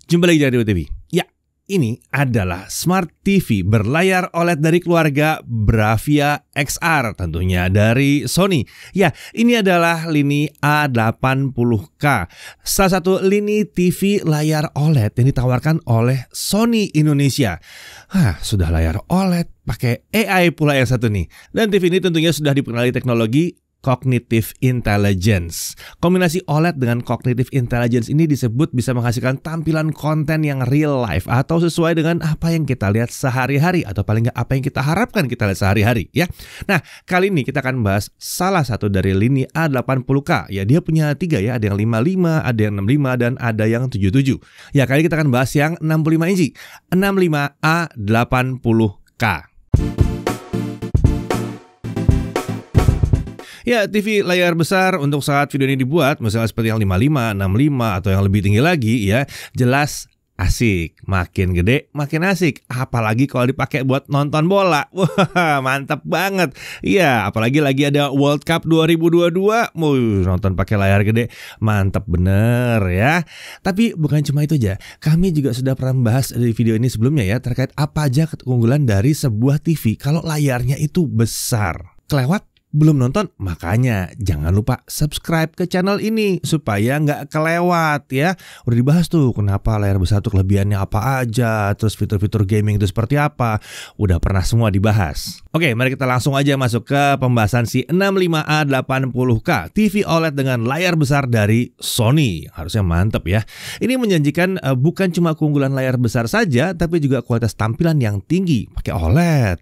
Jumpa lagi di TV. Ya, ini adalah Smart TV berlayar OLED dari keluarga Bravia XR, tentunya dari Sony. Ya, ini adalah lini A80K, salah satu lini TV layar OLED yang ditawarkan oleh Sony Indonesia. Sudah layar OLED, pakai AI pula yang satu nih. Dan TV ini tentunya sudah dipengaruhi teknologi Cognitive Intelligence. Kombinasi OLED dengan Cognitive Intelligence ini disebut bisa menghasilkan tampilan konten yang real life atau sesuai dengan apa yang kita lihat sehari-hari, atau paling nggak apa yang kita harapkan kita lihat sehari-hari ya. Nah, kali ini kita akan bahas salah satu dari lini A80K. Ya, dia punya 3 ya, ada yang 55, ada yang 65, dan ada yang 77. Ya, kali ini kita akan bahas yang 65 inci, 65 A80K. Ya, TV layar besar untuk saat video ini dibuat, misalnya seperti yang 55, 65, atau yang lebih tinggi lagi ya, jelas asik. Makin gede, makin asik. Apalagi kalau dipakai buat nonton bola. Wah, mantap banget. Iya, apalagi lagi ada World Cup 2022. Nonton pakai layar gede, mantap bener ya. Tapi bukan cuma itu aja. Kami juga sudah pernah membahas di video ini sebelumnya ya, terkait apa aja keunggulan dari sebuah TV kalau layarnya itu besar. Kelewat? Belum nonton? Makanya jangan lupa subscribe ke channel ini supaya nggak kelewat ya. Udah dibahas tuh kenapa layar besar tuh kelebihannya apa aja, terus fitur-fitur gaming itu seperti apa. Udah pernah semua dibahas. Oke, mari kita langsung aja masuk ke pembahasan si 65A80K TV OLED dengan layar besar dari Sony. Harusnya mantep ya. Ini menjanjikan bukan cuma keunggulan layar besar saja, tapi juga kualitas tampilan yang tinggi pakai OLED.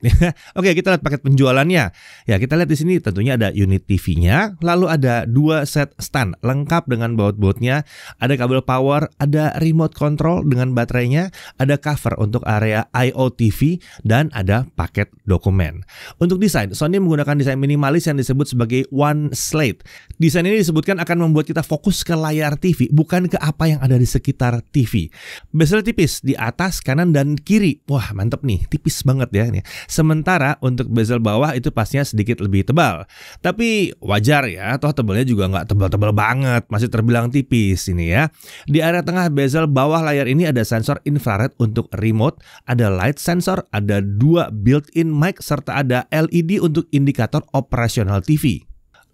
Oke, kita lihat paket penjualannya. Ya, kita lihat di sini tentunya ada unit TV-nya, lalu ada 2 set stand lengkap dengan baut-bautnya, ada kabel power, ada remote control dengan baterainya, ada cover untuk area I/O TV, dan ada paket dokumen. Untuk desain, Sony menggunakan desain minimalis yang disebut sebagai one slate. Desain ini disebutkan akan membuat kita fokus ke layar TV, bukan ke apa yang ada di sekitar TV. Bezel tipis di atas, kanan, dan kiri. Wah, mantep nih, tipis banget ya. Sementara untuk bezel bawah itu pastinya sedikit lebih tebal. Tapi wajar ya, toh tebalnya juga nggak tebal-tebal banget, masih terbilang tipis ini ya. Di area tengah bezel bawah layar ini ada sensor infrared untuk remote, ada light sensor, ada 2 built-in mic, serta ada LED untuk indikator operasional TV.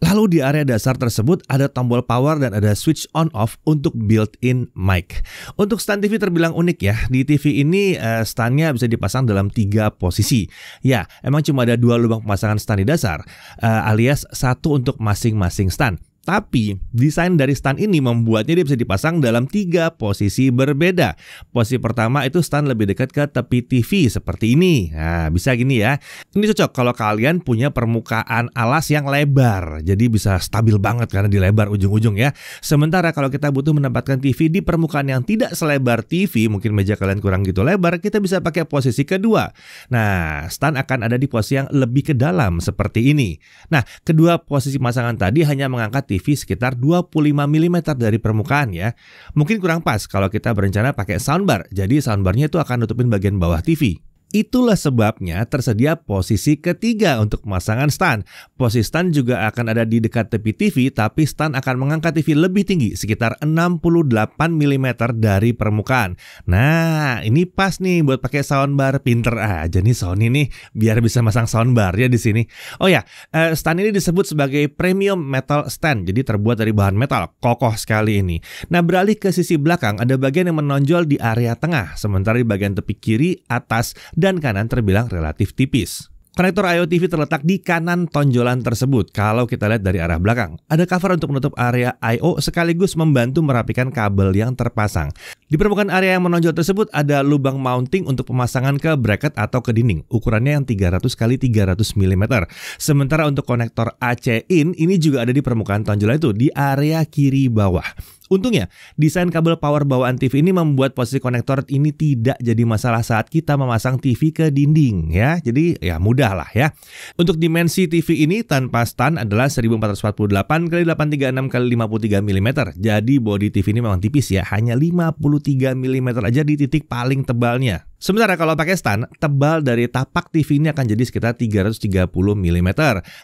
Lalu di area dasar tersebut ada tombol power dan ada switch on off untuk built-in mic. Untuk stand TV terbilang unik ya. Di TV ini standnya bisa dipasang dalam 3 posisi. Ya, emang cuma ada 2 lubang pemasangan stand di dasar, alias 1 untuk masing-masing stand. Tapi desain dari stand ini membuatnya dia bisa dipasang dalam 3 posisi berbeda. Posisi pertama itu stand lebih dekat ke tepi TV seperti ini. Nah, bisa gini ya. Ini cocok kalau kalian punya permukaan alas yang lebar. Jadi bisa stabil banget karena di lebar ujung-ujung ya. Sementara kalau kita butuh menempatkan TV di permukaan yang tidak selebar TV, mungkin meja kalian kurang gitu lebar, kita bisa pakai posisi kedua. Nah, stand akan ada di posisi yang lebih ke dalam seperti ini. Nah, kedua posisi pasangan tadi hanya mengangkat TV sekitar 25 mm dari permukaan ya. Mungkin kurang pas kalau kita berencana pakai soundbar. Jadi soundbarnya itu akan nutupin bagian bawah TV. Itulah sebabnya tersedia posisi ketiga untuk pemasangan stand. Posisi stand juga akan ada di dekat tepi TV, tapi stand akan mengangkat TV lebih tinggi, sekitar 68 mm dari permukaan. Nah, ini pas nih buat pakai soundbar. Pinter aja nih Sony nih, biar bisa masang soundbar ya di sini. Oh ya, stand ini disebut sebagai premium metal stand, jadi terbuat dari bahan metal, kokoh sekali ini. Nah, beralih ke sisi belakang, ada bagian yang menonjol di area tengah, sementara di bagian tepi kiri, atas, dan kanan terbilang relatif tipis. Konektor I/O TV terletak di kanan tonjolan tersebut. Kalau kita lihat dari arah belakang, ada cover untuk menutup area I/O sekaligus membantu merapikan kabel yang terpasang. Di permukaan area yang menonjol tersebut ada lubang mounting untuk pemasangan ke bracket atau ke dinding. Ukurannya yang 300 x 300 mm. Sementara untuk konektor AC-in ini juga ada di permukaan tonjolan itu di area kiri bawah. Untungnya, desain kabel power bawaan TV ini membuat posisi konektor ini tidak jadi masalah saat kita memasang TV ke dinding ya. Jadi ya mudah lah ya. Untuk dimensi TV ini tanpa stand adalah 1448 x 836 x 53 mm. Jadi bodi TV ini memang tipis ya, hanya 53 mm aja di titik paling tebalnya. Sementara kalau pakai stand, tebal dari tapak TV ini akan jadi sekitar 330 mm.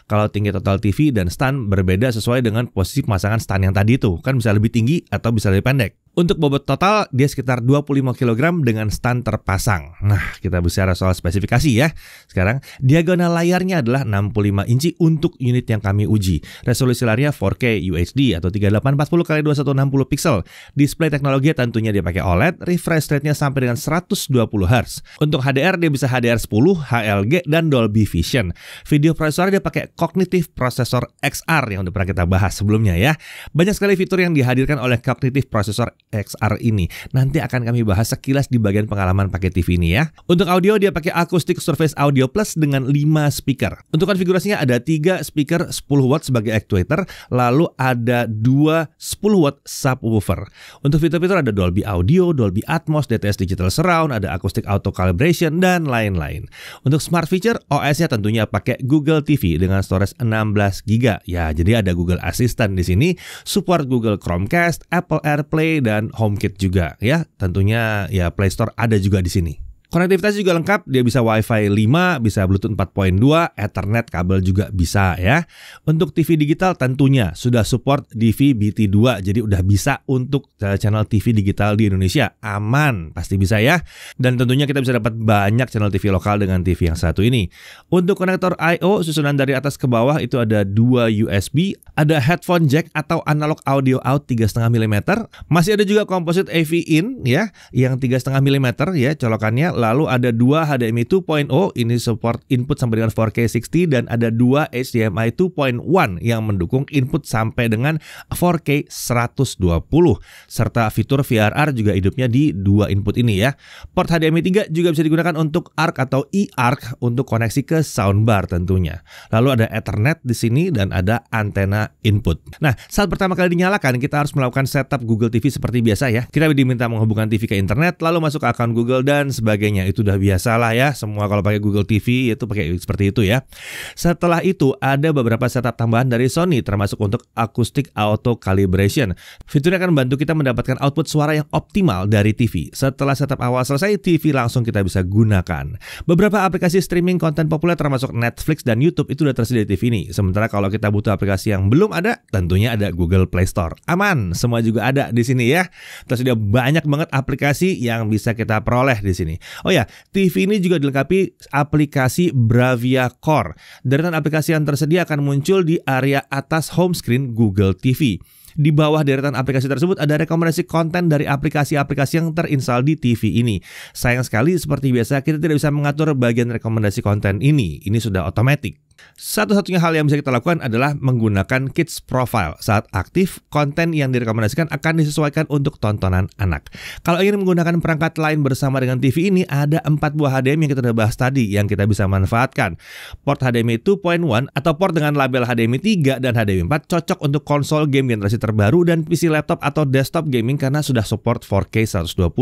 Kalau tinggi total TV dan stand berbeda sesuai dengan posisi pemasangan stand yang tadi itu. Kan bisa lebih tinggi atau bisa lebih pendek. Untuk bobot total, dia sekitar 25 kg dengan stand terpasang. Nah, kita bicara soal spesifikasi ya. Sekarang, diagonal layarnya adalah 65 inci untuk unit yang kami uji. Resolusi layarnya 4K UHD atau 3840x2160 pixel. Display teknologi tentunya dia pakai OLED, refresh rate-nya sampai dengan 120 Hz. Untuk HDR, dia bisa HDR10, HLG, dan Dolby Vision. Video prosesor dia pakai Cognitive Processor XR yang udah pernah kita bahas sebelumnya ya. Banyak sekali fitur yang dihadirkan oleh Cognitive Processor XR ini. Nanti akan kami bahas sekilas di bagian pengalaman pakai TV ini ya. Untuk audio dia pakai Acoustic Surface Audio Plus dengan 5 speaker. Untuk konfigurasinya ada 3 speaker 10 watt sebagai actuator, lalu ada 2 10 watt subwoofer. Untuk fitur-fitur ada Dolby Audio, Dolby Atmos, DTS Digital Surround, ada Acoustic Auto Calibration, dan lain-lain. Untuk smart feature, OS-nya tentunya pakai Google TV dengan storage 16 GB. Ya, jadi ada Google Assistant di sini, support Google Chromecast, Apple AirPlay, dan HomeKit juga ya. Tentunya ya Play Store ada juga di sini. Konektivitas juga lengkap, dia bisa Wi-Fi 5, bisa Bluetooth 4.2, Ethernet kabel juga bisa ya. Untuk TV digital tentunya sudah support DVB-T2, jadi udah bisa untuk channel TV digital di Indonesia. Aman, pasti bisa ya. Dan tentunya kita bisa dapat banyak channel TV lokal dengan TV yang satu ini. Untuk konektor I/O, susunan dari atas ke bawah itu ada 2 USB, ada headphone jack atau analog audio out 3,5 mm. Masih ada juga composite AV in ya, yang 3,5 mm ya colokannya. Lalu ada 2 HDMI 2.0, ini support input sampai dengan 4K 60, dan ada 2 HDMI 2.1 yang mendukung input sampai dengan 4K 120. Serta fitur VRR juga hidupnya di 2 input ini ya. Port HDMI 3 juga bisa digunakan untuk ARC atau eARC untuk koneksi ke soundbar tentunya. Lalu ada Ethernet di sini dan ada antena input. Nah, saat pertama kali dinyalakan, kita harus melakukan setup Google TV seperti biasa ya. Kita diminta menghubungkan TV ke internet, lalu masuk ke akun Google dan sebagainya. Itu udah biasa lah ya, semua kalau pakai Google TV itu pakai seperti itu ya. Setelah itu ada beberapa setup tambahan dari Sony, termasuk untuk Acoustic Auto Calibration. Fiturnya akan membantu kita mendapatkan output suara yang optimal dari TV. Setelah setup awal selesai, TV langsung kita bisa gunakan. Beberapa aplikasi streaming konten populer termasuk Netflix dan YouTube itu udah tersedia di TV ini. Sementara kalau kita butuh aplikasi yang belum ada, tentunya ada Google Play Store. Aman, semua juga ada di sini ya. Tersedia banyak banget aplikasi yang bisa kita peroleh di sini. Oh ya, TV ini juga dilengkapi aplikasi Bravia Core. Deretan aplikasi yang tersedia akan muncul di area atas home screen Google TV. Di bawah deretan aplikasi tersebut ada rekomendasi konten dari aplikasi-aplikasi yang terinstall di TV ini. Sayang sekali, seperti biasa kita tidak bisa mengatur bagian rekomendasi konten ini. Ini sudah otomatis. Satu-satunya hal yang bisa kita lakukan adalah menggunakan Kids Profile. Saat aktif, konten yang direkomendasikan akan disesuaikan untuk tontonan anak. Kalau ingin menggunakan perangkat lain bersama dengan TV ini, ada 4 buah HDMI yang kita sudah bahas tadi yang kita bisa manfaatkan. Port HDMI 2.1 atau port dengan label HDMI 3 dan HDMI 4 cocok untuk konsol game generasi terbaru dan PC laptop atau desktop gaming karena sudah support 4K 120.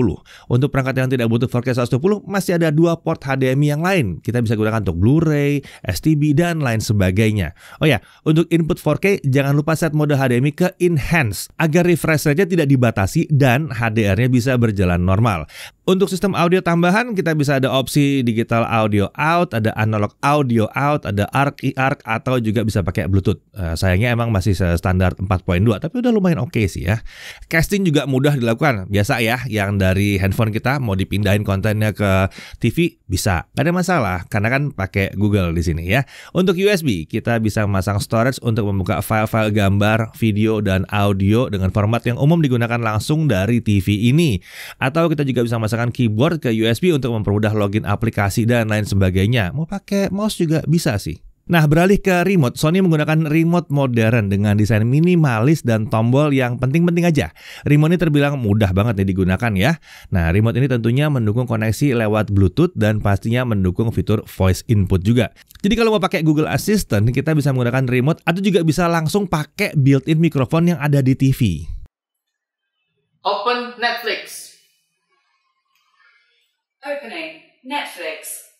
Untuk perangkat yang tidak butuh 4K 120, masih ada 2 port HDMI yang lain. Kita bisa gunakan untuk Blu-ray, STB, dan lain sebagainya. Oh ya, untuk input 4K jangan lupa set mode HDMI ke Enhance agar refresh rate-nya tidak dibatasi dan HDR-nya bisa berjalan normal. Untuk sistem audio tambahan kita bisa ada opsi digital audio out, ada analog audio out, ada ARC, eARC, atau juga bisa pakai Bluetooth. Sayangnya emang masih standar 4.2 tapi udah lumayan oke sih ya. Casting juga mudah dilakukan. Biasa ya, yang dari handphone kita mau dipindahin kontennya ke TV bisa. Gak ada masalah karena kan pakai Google di sini ya. Untuk USB kita bisa memasang storage untuk membuka file-file gambar, video, dan audio dengan format yang umum digunakan langsung dari TV ini. Atau kita juga bisa memasang keyboard ke USB untuk mempermudah login aplikasi dan lain sebagainya. Mau pakai mouse juga bisa sih. Nah, beralih ke remote, Sony menggunakan remote modern dengan desain minimalis dan tombol yang penting-penting aja. Remote ini terbilang mudah banget nih digunakan ya. Nah, remote ini tentunya mendukung koneksi lewat Bluetooth dan pastinya mendukung fitur voice input juga. Jadi kalau mau pakai Google Assistant, kita bisa menggunakan remote atau juga bisa langsung pakai built-in mikrofon yang ada di TV. Open Netflix. Opening Netflix.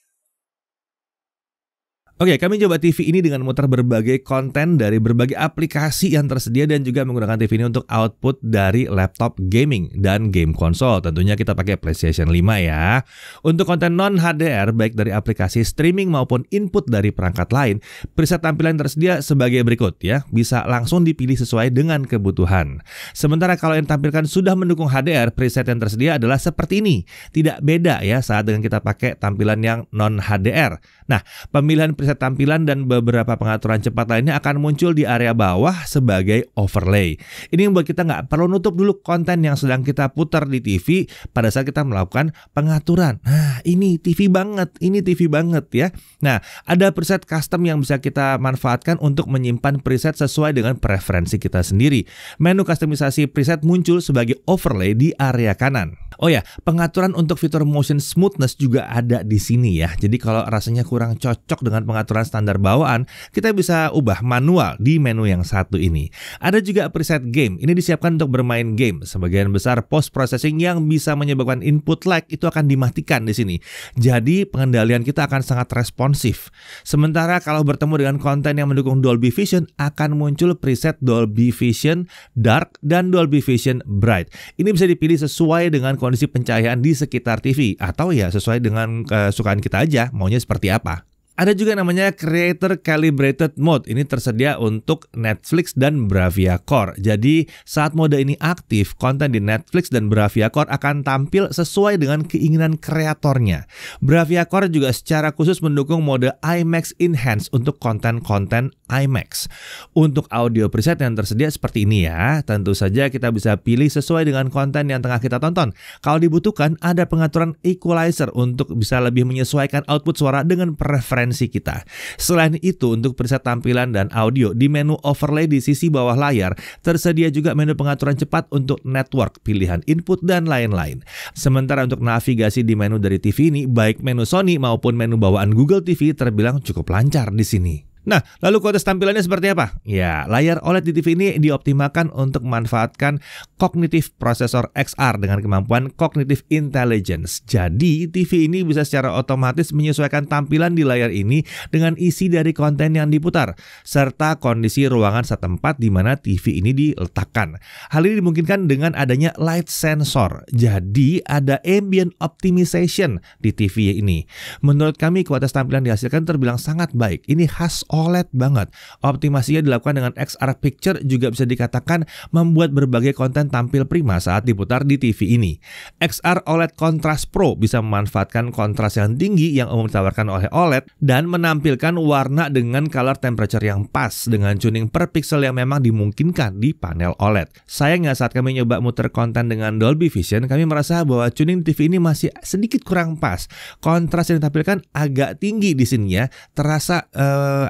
Oke, kami coba TV ini dengan memutar berbagai konten dari berbagai aplikasi yang tersedia dan juga menggunakan TV ini untuk output dari laptop gaming dan game konsol. Tentunya kita pakai PlayStation 5 ya. Untuk konten non-HDR baik dari aplikasi streaming maupun input dari perangkat lain, preset tampilan tersedia sebagai berikut ya. Bisa langsung dipilih sesuai dengan kebutuhan. Sementara kalau yang tampilkan sudah mendukung HDR, preset yang tersedia adalah seperti ini. Tidak beda ya saat dengan kita pakai tampilan yang non-HDR. Nah, pemilihan preset tampilan dan beberapa pengaturan cepat lainnya akan muncul di area bawah sebagai overlay. Ini membuat kita nggak perlu nutup dulu konten yang sedang kita putar di TV pada saat kita melakukan pengaturan. Nah, ini TV banget ya. Nah, ada preset custom yang bisa kita manfaatkan untuk menyimpan preset sesuai dengan preferensi kita sendiri. Menu kustomisasi preset muncul sebagai overlay di area kanan. Oh ya, pengaturan untuk fitur motion smoothness juga ada di sini ya. Jadi kalau rasanya kurang cocok dengan pengaturan standar bawaan, kita bisa ubah manual di menu yang satu ini. Ada juga preset game. Ini disiapkan untuk bermain game. Sebagian besar post processing yang bisa menyebabkan input lag itu akan dimatikan di sini. Jadi pengendalian kita akan sangat responsif. Sementara kalau bertemu dengan konten yang mendukung Dolby Vision, akan muncul preset Dolby Vision Dark dan Dolby Vision Bright. Ini bisa dipilih sesuai dengan kondisi pencahayaan di sekitar TV atau ya sesuai dengan kesukaan kita aja, maunya seperti apa. Ada juga namanya Creator Calibrated Mode. Ini tersedia untuk Netflix dan Bravia Core. Jadi saat mode ini aktif, konten di Netflix dan Bravia Core akan tampil sesuai dengan keinginan kreatornya. Bravia Core juga secara khusus mendukung mode IMAX Enhanced untuk konten-konten IMAX. Untuk audio preset yang tersedia seperti ini ya. Tentu saja kita bisa pilih sesuai dengan konten yang tengah kita tonton. Kalau dibutuhkan, ada pengaturan equalizer untuk bisa lebih menyesuaikan output suara dengan preferensi kita. Selain itu, untuk preset tampilan dan audio di menu overlay di sisi bawah layar, tersedia juga menu pengaturan cepat untuk network, pilihan input, dan lain-lain. Sementara untuk navigasi di menu dari TV ini, baik menu Sony maupun menu bawaan Google TV terbilang cukup lancar di sini. Nah, lalu kualitas tampilannya seperti apa? Ya, layar OLED di TV ini dioptimalkan untuk memanfaatkan Cognitive Processor XR dengan kemampuan Cognitive Intelligence. Jadi, TV ini bisa secara otomatis menyesuaikan tampilan di layar ini dengan isi dari konten yang diputar, serta kondisi ruangan setempat di mana TV ini diletakkan. Hal ini dimungkinkan dengan adanya light sensor. Jadi, ada ambient optimization di TV ini. Menurut kami, kualitas tampilan dihasilkan terbilang sangat baik. Ini khas OLED banget. Optimasinya dilakukan dengan XR Picture juga bisa dikatakan membuat berbagai konten tampil prima saat diputar di TV ini. XR OLED Contrast Pro bisa memanfaatkan kontras yang tinggi yang umum ditawarkan oleh OLED dan menampilkan warna dengan color temperature yang pas dengan tuning per pixel yang memang dimungkinkan di panel OLED. Sayangnya saat kami nyoba muter konten dengan Dolby Vision, kami merasa bahwa tuning TV ini masih sedikit kurang pas. Kontras yang ditampilkan agak tinggi di sini ya, terasa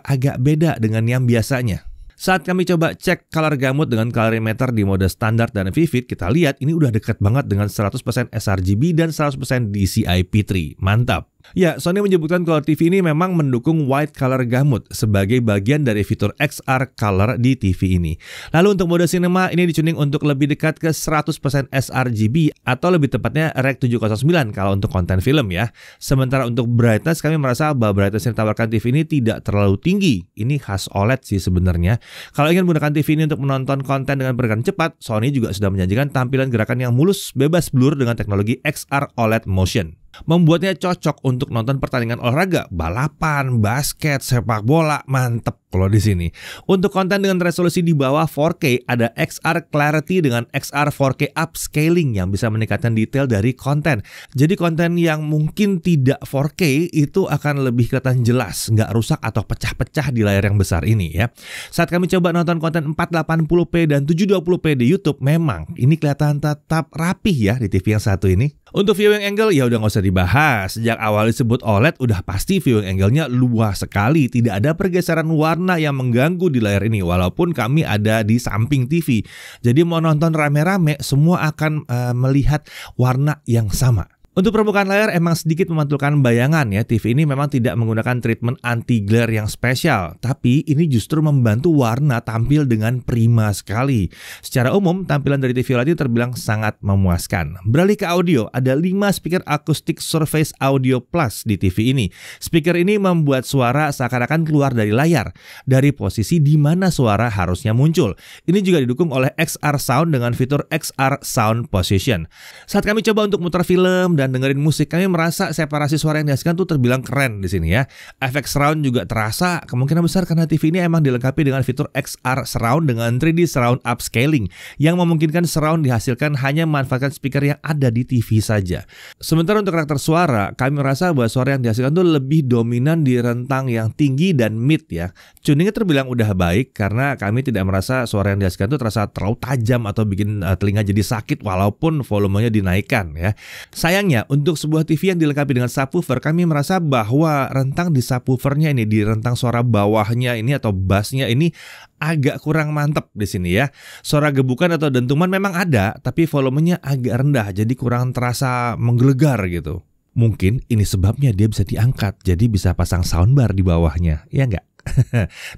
agak beda dengan yang biasanya. Saat kami coba cek color gamut dengan colorimeter di mode standar dan vivid, kita lihat ini udah dekat banget dengan 100% sRGB dan 100% DCI-P3. Mantap! Ya, Sony menyebutkan kalau TV ini memang mendukung white color gamut sebagai bagian dari fitur XR color di TV ini. Lalu untuk mode cinema ini dituning untuk lebih dekat ke 100% sRGB atau lebih tepatnya Rec 709 kalau untuk konten film ya. Sementara untuk brightness, kami merasa bahwa brightness yang ditawarkan TV ini tidak terlalu tinggi. Ini khas OLED sih sebenarnya. Kalau ingin menggunakan TV ini untuk menonton konten dengan pergerakan cepat, Sony juga sudah menjanjikan tampilan gerakan yang mulus, bebas blur dengan teknologi XR OLED Motion. Membuatnya cocok untuk nonton pertandingan olahraga, balapan, basket, sepak bola, mantep kalau di sini. Untuk konten dengan resolusi di bawah 4K, ada XR Clarity dengan XR 4K Upscaling yang bisa meningkatkan detail dari konten. Jadi konten yang mungkin tidak 4K itu akan lebih kelihatan jelas, nggak rusak atau pecah-pecah di layar yang besar ini ya. Saat kami coba nonton konten 480p dan 720p di YouTube, memang ini kelihatan tetap rapih ya di TV yang satu ini. Untuk viewing angle ya udah nggak usah dibahas. Sejak awal disebut OLED udah pasti viewing angle-nya luas sekali. Tidak ada pergeseran warna yang mengganggu di layar ini walaupun kami ada di samping TV. Jadi mau nonton rame-rame semua akan melihat warna yang sama. Untuk permukaan layar emang sedikit memantulkan bayangan ya. TV ini memang tidak menggunakan treatment anti-glare yang spesial, tapi ini justru membantu warna tampil dengan prima sekali. Secara umum, tampilan dari TV OLED terbilang sangat memuaskan. Beralih ke audio, ada 5 speaker Acoustic Surface Audio Plus di TV ini. Speaker ini membuat suara seakan-akan keluar dari layar, dari posisi di mana suara harusnya muncul. Ini juga didukung oleh XR Sound dengan fitur XR Sound Position. Saat kami coba untuk muter film dan dengerin musik, kami merasa separasi suara yang dihasilkan tuh terbilang keren di sini ya. Efek surround juga terasa, kemungkinan besar karena TV ini emang dilengkapi dengan fitur XR Surround dengan 3D Surround Upscaling yang memungkinkan surround dihasilkan hanya memanfaatkan speaker yang ada di TV saja. Sementara untuk karakter suara, kami merasa bahwa suara yang dihasilkan tuh lebih dominan di rentang yang tinggi dan mid ya. Tuningnya terbilang udah baik karena kami tidak merasa suara yang dihasilkan tuh terasa terlalu tajam atau bikin telinga jadi sakit walaupun volumenya dinaikkan ya. Sayangnya, untuk sebuah TV yang dilengkapi dengan subwoofer, kami merasa bahwa rentang di subwoofernya ini, di rentang suara bawahnya ini atau bassnya ini agak kurang mantep di sini ya. Suara gebukan atau dentuman memang ada, tapi volumenya agak rendah, jadi kurang terasa menggelegar gitu. Mungkin ini sebabnya dia bisa diangkat, jadi bisa pasang soundbar di bawahnya, ya nggak?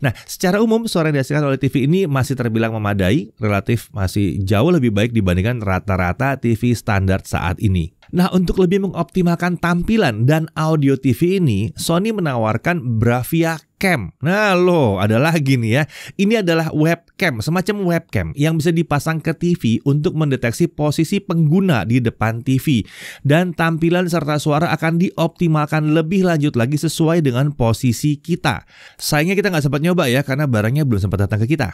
Nah, secara umum suara yang dihasilkan oleh TV ini masih terbilang memadai, relatif masih jauh lebih baik dibandingkan rata-rata TV standar saat ini. Nah, untuk lebih mengoptimalkan tampilan dan audio TV ini, Sony menawarkan Bravia Cam. Nah loh, ada lagi nih ya. Ini adalah webcam, semacam webcam yang bisa dipasang ke TV untuk mendeteksi posisi pengguna di depan TV. Dan tampilan serta suara akan dioptimalkan lebih lanjut lagi sesuai dengan posisi kita. Sayangnya kita nggak sempat nyoba ya, karena barangnya belum sempat datang ke kita.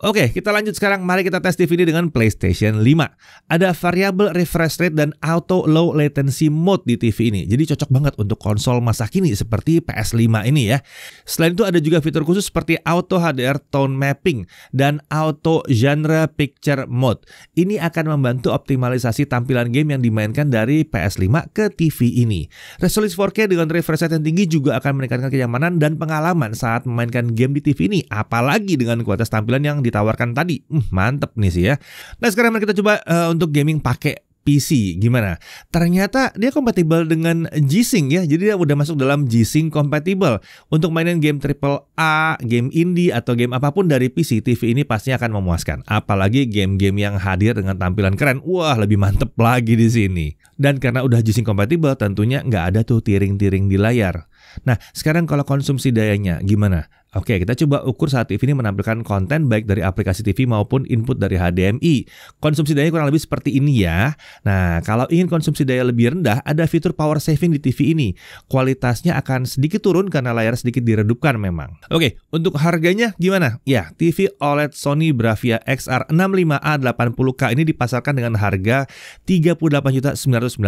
Oke, kita lanjut sekarang. Mari kita tes TV ini dengan PlayStation 5. Ada variable refresh rate dan auto low latency mode di TV ini. Jadi cocok banget untuk konsol masa kini seperti PS5 ini ya. Selain itu ada juga fitur khusus seperti Auto HDR Tone Mapping dan Auto Genre Picture Mode. Ini akan membantu optimalisasi tampilan game yang dimainkan dari PS5 ke TV ini. Resolusi 4K dengan refresh rate yang tinggi juga akan meningkatkan kenyamanan dan pengalaman saat memainkan game di TV ini. Apalagi dengan kualitas tampilan yang ditawarkan tadi. Mantep nih sih ya. Nah sekarang kita coba untuk gaming pakai PC gimana? Ternyata dia kompatibel dengan G-Sync ya. Jadi dia udah masuk dalam G-Sync compatible. Untuk mainin game AAA, game indie atau game apapun dari PC, TV ini pasti akan memuaskan. Apalagi game-game yang hadir dengan tampilan keren. Wah, lebih mantep lagi di sini. Dan karena udah G-Sync compatible, tentunya nggak ada tuh tiring-tiring di layar. Nah, sekarang kalau konsumsi dayanya gimana? Oke, kita coba ukur saat TV ini menampilkan konten baik dari aplikasi TV maupun input dari HDMI. Konsumsi daya kurang lebih seperti ini ya. Nah, kalau ingin konsumsi daya lebih rendah, ada fitur power saving di TV ini. Kualitasnya akan sedikit turun karena layar sedikit diredupkan memang. Oke, untuk harganya gimana? Ya, TV OLED Sony Bravia XR65A 80K ini dipasarkan dengan harga 38.999.000.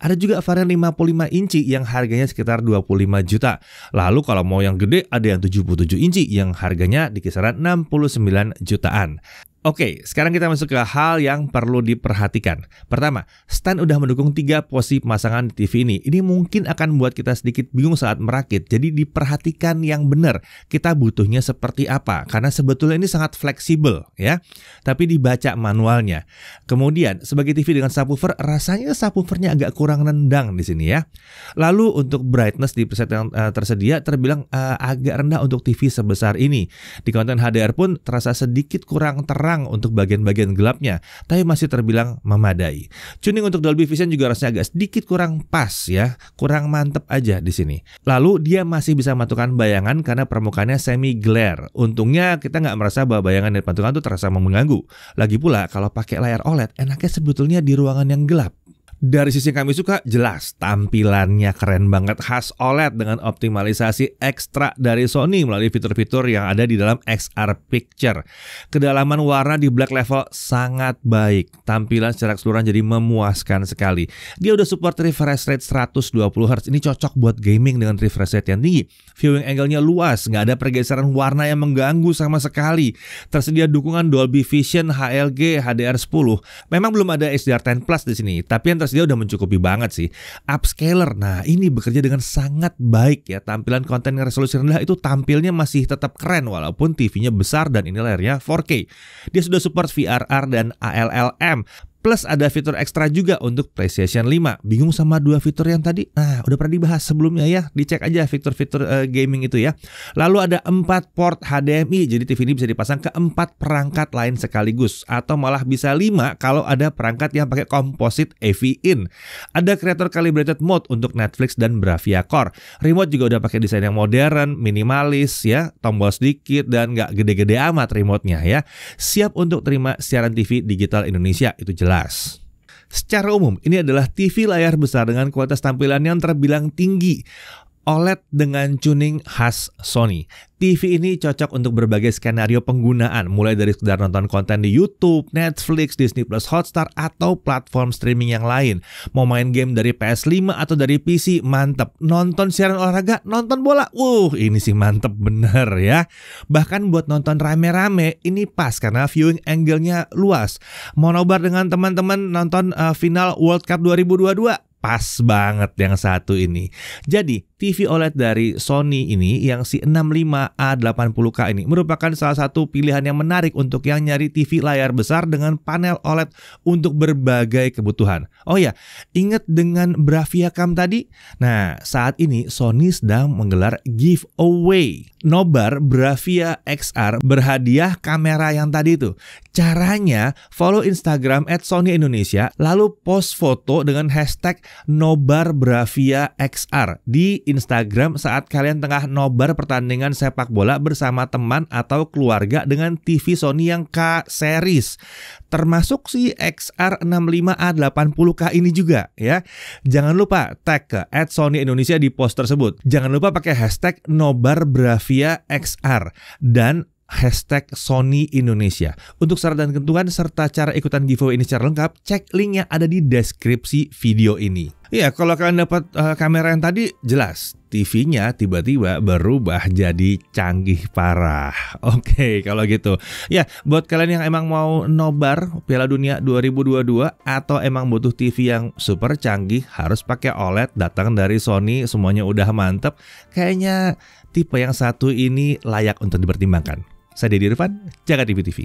Ada juga varian 55 inci yang harganya sekitar 25 juta. Lalu kalau mau yang gede ada yang 77 inci yang harganya di kisaran 69 jutaan. Oke, sekarang kita masuk ke hal yang perlu diperhatikan. Pertama, stand udah mendukung 3 posisi pemasangan di TV ini. Ini mungkin akan membuat kita sedikit bingung saat merakit. Jadi diperhatikan yang benar. Kita butuhnya seperti apa? Karena sebetulnya ini sangat fleksibel ya. Tapi dibaca manualnya. Kemudian, sebagai TV dengan subwoofer, rasanya subwoofernya agak kurang nendang di sini ya. Lalu untuk brightness di preset yang tersedia terbilang agak rendah untuk TV sebesar ini. Di konten HDR pun terasa sedikit kurang terang untuk bagian-bagian gelapnya, tapi masih terbilang memadai. Tuning untuk Dolby Vision juga rasanya agak sedikit kurang pas ya, kurang mantep aja di sini. Lalu dia masih bisa memantulkan bayangan karena permukaannya semi glare. Untungnya kita nggak merasa bahwa bayangan dari pantulan itu terasa mengganggu. Lagi pula kalau pakai layar OLED, enaknya sebetulnya di ruangan yang gelap. Dari sisi yang kami suka, jelas tampilannya keren banget, khas OLED dengan optimalisasi ekstra dari Sony melalui fitur-fitur yang ada di dalam XR Picture. Kedalaman warna di black level sangat baik. Tampilan secara keseluruhan jadi memuaskan sekali. Dia udah support refresh rate 120Hz. Ini cocok buat gaming dengan refresh rate yang tinggi. Viewing angle-nya luas, nggak ada pergeseran warna yang mengganggu sama sekali. Tersedia dukungan Dolby Vision HLG HDR10. Memang belum ada HDR10 Plus di sini, tapi yang dia udah mencukupi banget sih. Upscaler, nah ini bekerja dengan sangat baik ya. Tampilan konten yang resolusi rendah itu tampilnya masih tetap keren walaupun TV-nya besar dan ini layarnya 4K. Dia sudah support VRR dan ALLM. Plus ada fitur ekstra juga untuk PlayStation 5. Bingung sama 2 fitur yang tadi? Nah, udah pernah dibahas sebelumnya ya. Dicek aja fitur-fitur gaming itu ya. Lalu ada 4 port HDMI. Jadi TV ini bisa dipasang ke 4 perangkat lain sekaligus. Atau malah bisa 5 kalau ada perangkat yang pakai composite AV in. Ada creator calibrated mode untuk Netflix dan Bravia Core. Remote juga udah pakai desain yang modern, minimalis ya. Tombol sedikit dan nggak gede-gede amat remote-nya ya. Siap untuk terima siaran TV digital Indonesia. Itu jelas. Secara umum, ini adalah TV layar besar dengan kualitas tampilan yang terbilang tinggi. OLED dengan tuning khas Sony. TV ini cocok untuk berbagai skenario penggunaan, mulai dari sekedar nonton konten di YouTube, Netflix, Disney Plus Hotstar, atau platform streaming yang lain. Mau main game dari PS5 atau dari PC, mantep. Nonton siaran olahraga, nonton bola, ini sih mantep bener ya. Bahkan buat nonton rame-rame, ini pas karena viewing angle-nya luas. Mau nobar dengan teman-teman nonton final World Cup 2022, pas banget yang satu ini. Jadi TV OLED dari Sony ini yang si 65A80K ini merupakan salah satu pilihan yang menarik untuk yang nyari TV layar besar dengan panel OLED untuk berbagai kebutuhan. Oh ya, ingat dengan Bravia Cam tadi? Nah, saat ini Sony sedang menggelar giveaway. Nobar Bravia XR berhadiah kamera yang tadi itu. Caranya, follow Instagram @SonyIndonesia, lalu post foto dengan hashtag Nobar Bravia XR di Instagram saat kalian tengah nobar pertandingan sepak bola bersama teman atau keluarga dengan TV Sony yang K-series. Termasuk si XR65A80K ini juga ya. Jangan lupa tag ke @SonyIndonesia di post tersebut. Jangan lupa pakai hashtag Nobar Bravia XR dan hashtag Sony Indonesia. Untuk syarat dan ketentuan serta cara ikutan giveaway ini secara lengkap, cek link yang ada di deskripsi video ini. Ya, kalau kalian dapat kamera yang tadi, jelas TV-nya tiba-tiba berubah jadi canggih parah. Oke, kalau gitu. Ya, buat kalian yang emang mau nobar Piala Dunia 2022 atau emang butuh TV yang super canggih, harus pakai OLED, datang dari Sony, semuanya udah mantep. Kayaknya tipe yang satu ini layak untuk dipertimbangkan. Saya Deddy Irfan, Jaga TV TV.